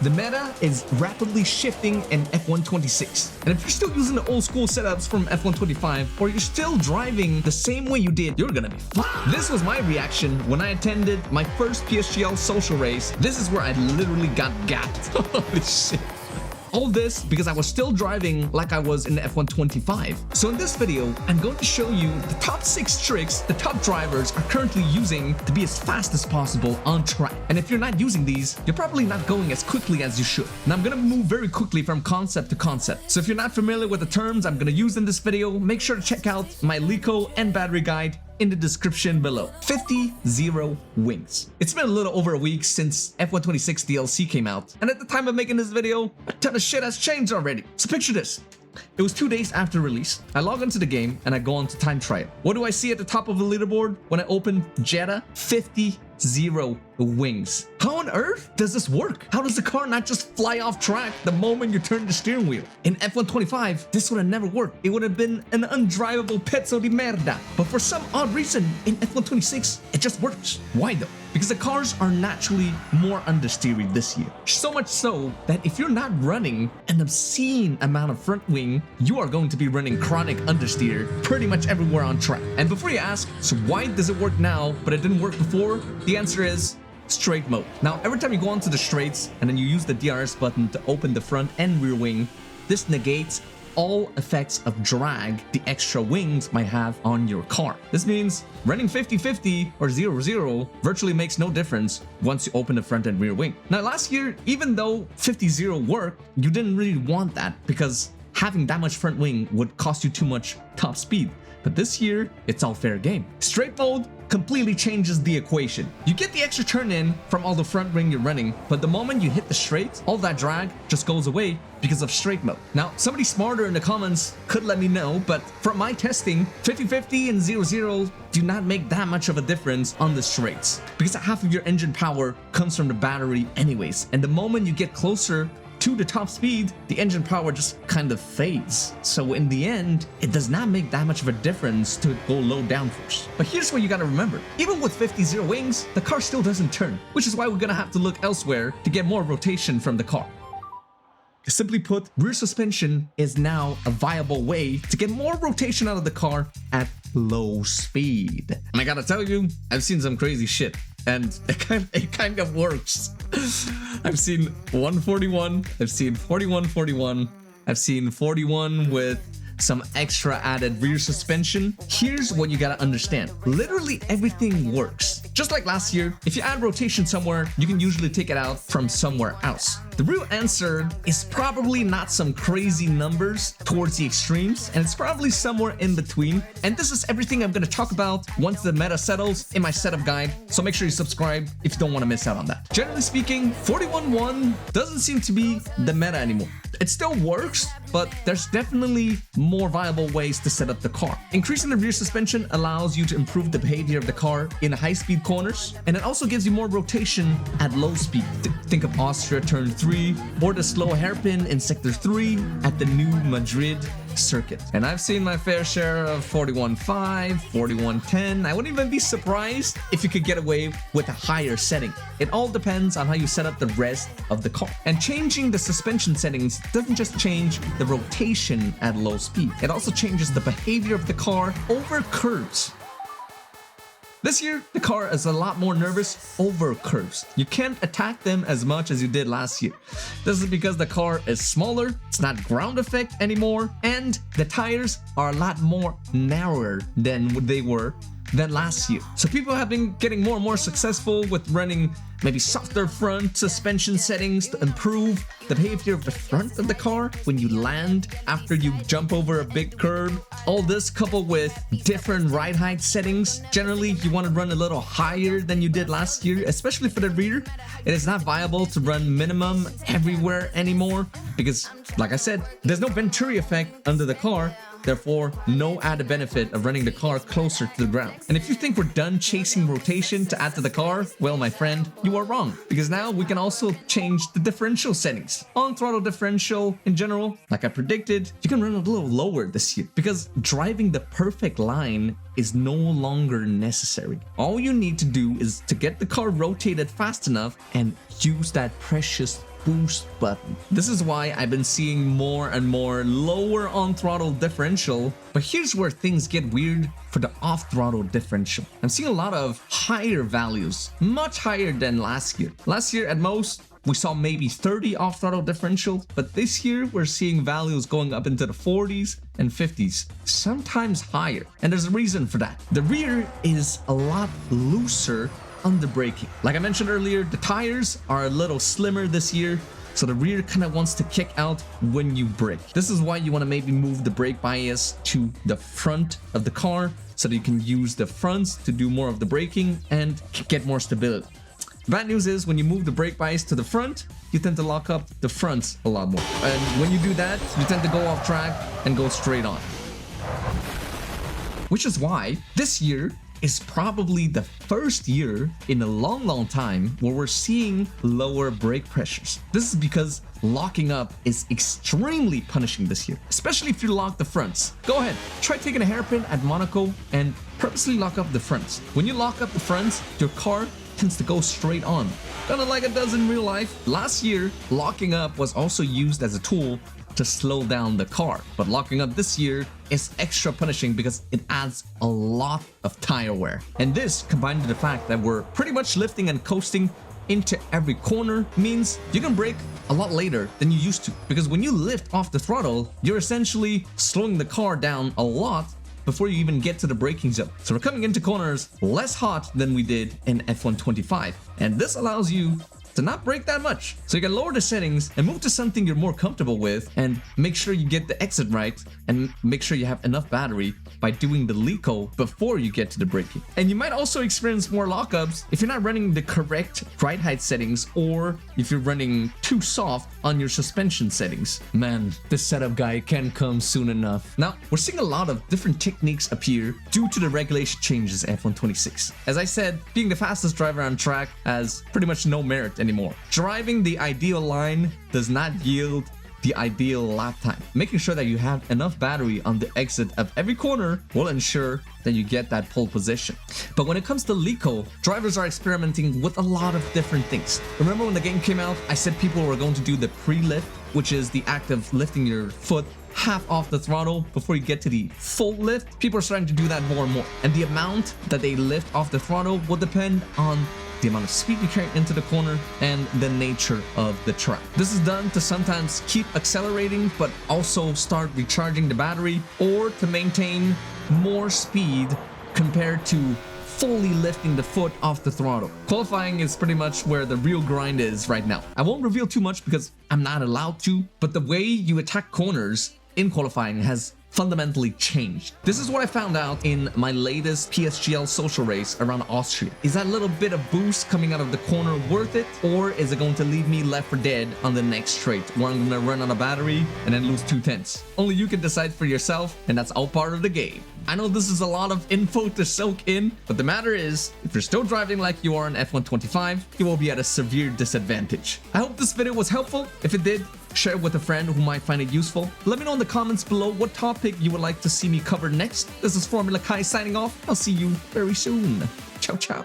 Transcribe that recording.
The meta is rapidly shifting in F126. And if you're still using the old school setups from F125, or you're still driving the same way you did, you're gonna be fine. This was my reaction when I attended my first PSGL social race. This is where I literally got gapped. Holy shit. All this because I was still driving like I was in the F125. So in this video, I'm going to show you the top 6 tricks the top drivers are currently using to be as fast as possible on track. And if you're not using these, you're probably not going as quickly as you should. And I'm gonna move very quickly from concept to concept. So if you're not familiar with the terms I'm gonna use in this video, make sure to check out my Lico and battery guide in the description below. 50-0 wings. It's been a little over a week since F126 DLC came out, and at the time of making this video, a ton of shit has changed already. So picture this. It was 2 days after release. I log into the game and I go on to time trial. What do I see at the top of the leaderboard when I open Jeddah? 50-0 wings. How on earth does this work? How does the car not just fly off track the moment you turn the steering wheel? In F125, this would have never worked. It would have been an undrivable pezzo di merda. But for some odd reason, in F126, it just works. Why though? Because the cars are naturally more understeery this year. So much so that if you're not running an obscene amount of front wing, you are going to be running chronic understeer pretty much everywhere on track. And before you ask, so why does it work now but it didn't work before? The answer is straight mode. Now, every time you go onto the straights and then you use the DRS button to open the front and rear wing, this negates all effects of drag the extra wings might have on your car. This means running 50-50 or 0-0 virtually makes no difference once you open the front and rear wing. Now, last year, even though 50-0 worked, you didn't really want that because having that much front wing would cost you too much top speed. But this year, it's all fair game. Straight mode completely changes the equation. You get the extra turn in from all the front wing you're running, but the moment you hit the straight, all that drag just goes away because of straight mode. Now, somebody smarter in the comments could let me know, but from my testing, 50-50 and 0-0 do not make that much of a difference on the straights because half of your engine power comes from the battery anyways. And the moment you get closer to the top speed, the engine power just kind of fades. So in the end, it does not make that much of a difference to go low downforce. But here's what you gotta remember. Even with 50-0 wings, the car still doesn't turn, which is why we're gonna have to look elsewhere to get more rotation from the car. Simply put, rear suspension is now a viable way to get more rotation out of the car at low speed. And I gotta tell you, I've seen some crazy shit, and it kind of works. I've seen 141, I've seen 41-41, I've seen 41 with some extra added rear suspension. Here's what you gotta understand. Literally everything works. Just like last year, if you add rotation somewhere, you can usually take it out from somewhere else. The real answer is probably not some crazy numbers towards the extremes, and it's probably somewhere in between. And this is everything I'm gonna talk about once the meta settles in my setup guide, so make sure you subscribe if you don't want to miss out on that. Generally speaking, 41-1 doesn't seem to be the meta anymore. It still works, but there's definitely more viable ways to set up the car. Increasing the rear suspension allows you to improve the behavior of the car in high-speed corners, and it also gives you more rotation at low speed. Think of Austria Turn 3 or the slow hairpin in Sector 3 at the new Madrid circuit. And I've seen my fair share of 41.5, 41.10. I wouldn't even be surprised if you could get away with a higher setting. It all depends on how you set up the rest of the car. And changing the suspension settings doesn't just change the rotation at low speed. It also changes the behavior of the car over curves. This year, the car is a lot more nervous over curves. You can't attack them as much as you did last year. This is because the car is smaller, it's not ground effect anymore, and the tires are a lot more narrower than they were than last year. So people have been getting more and more successful with running maybe softer front suspension settings to improve the behavior of the front of the car when you land after you jump over a big curb. All this coupled with different ride height settings. Generally, you want to run a little higher than you did last year, especially for the rear. It is not viable to run minimum everywhere anymore because, like I said, there's no Venturi effect under the car. Therefore, no added benefit of running the car closer to the ground. And if you think we're done chasing rotation to add to the car, well, my friend, you are wrong. Because now we can also change the differential settings. On throttle differential in general, like I predicted, you can run a little lower this year because driving the perfect line is no longer necessary. All you need to do is to get the car rotated fast enough and use that precious boost button. This is why I've been seeing more and more lower on throttle differential, but here's where things get weird for the off throttle differential. I'm seeing a lot of higher values, much higher than last year. Last year at most, we saw maybe 30 off throttle differential, but this year we're seeing values going up into the 40s and 50s, sometimes higher. And there's a reason for that. The rear is a lot looser under braking. Like I mentioned earlier, the tires are a little slimmer this year, so the rear kind of wants to kick out when you brake. This is why you want to maybe move the brake bias to the front of the car so that you can use the fronts to do more of the braking and get more stability. Bad news is when you move the brake bias to the front, you tend to lock up the fronts a lot more. And when you do that, you tend to go off track and go straight on. Which is why this year is probably the first year in a long time where we're seeing lower brake pressures. This is because locking up is extremely punishing this year, especially if you lock the fronts. Go ahead, try taking a hairpin at Monaco and purposely lock up the fronts. When you lock up the fronts, your car tends to go straight on, kind of like it does in real life. Last year, locking up was also used as a tool to slow down the car, but locking up this year is extra punishing because it adds a lot of tire wear. And this, combined with the fact that we're pretty much lifting and coasting into every corner, means you can brake a lot later than you used to, because when you lift off the throttle, you're essentially slowing the car down a lot before you even get to the braking zone. So we're coming into corners less hot than we did in F1 25, and this allows you to not brake that much. So you can lower the settings and move to something you're more comfortable with, and make sure you get the exit right, and make sure you have enough battery by doing the LECO before you get to the braking. And you might also experience more lockups if you're not running the correct ride height settings, or if you're running too soft on your suspension settings. Man, this setup guide can't come soon enough. Now, we're seeing a lot of different techniques appear due to the regulation changes in F1 26. As I said, being the fastest driver on track has pretty much no merit anymore. Driving the ideal line does not yield the ideal lap time. Making sure that you have enough battery on the exit of every corner will ensure that you get that pole position. But when it comes to LECO, drivers are experimenting with a lot of different things. Remember when the game came out, I said people were going to do the pre-lift, which is the act of lifting your foot half off the throttle before you get to the full lift. People are starting to do that more and more. And the amount that they lift off the throttle will depend on the amount of speed you carry into the corner and the nature of the track. This is done to sometimes keep accelerating, but also start recharging the battery, or to maintain more speed compared to fully lifting the foot off the throttle. Qualifying is pretty much where the real grind is right now. I won't reveal too much because I'm not allowed to, but the way you attack corners in qualifying has fundamentally changed. This is what I found out in my latest PSGL social race around Austria. Is that little bit of boost coming out of the corner worth it, or is it going to leave me left for dead on the next straight where I'm gonna run on a battery and then lose 2/10? Only you can decide for yourself, and that's all part of the game. I know this is a lot of info to soak in, but the matter is, if you're still driving like you are in F1 25, you will be at a severe disadvantage. I hope this video was helpful. If it did, share it with a friend who might find it useful. Let me know in the comments below what topic you would like to see me cover next. This is Formula Kai signing off. I'll see you very soon. Ciao, ciao.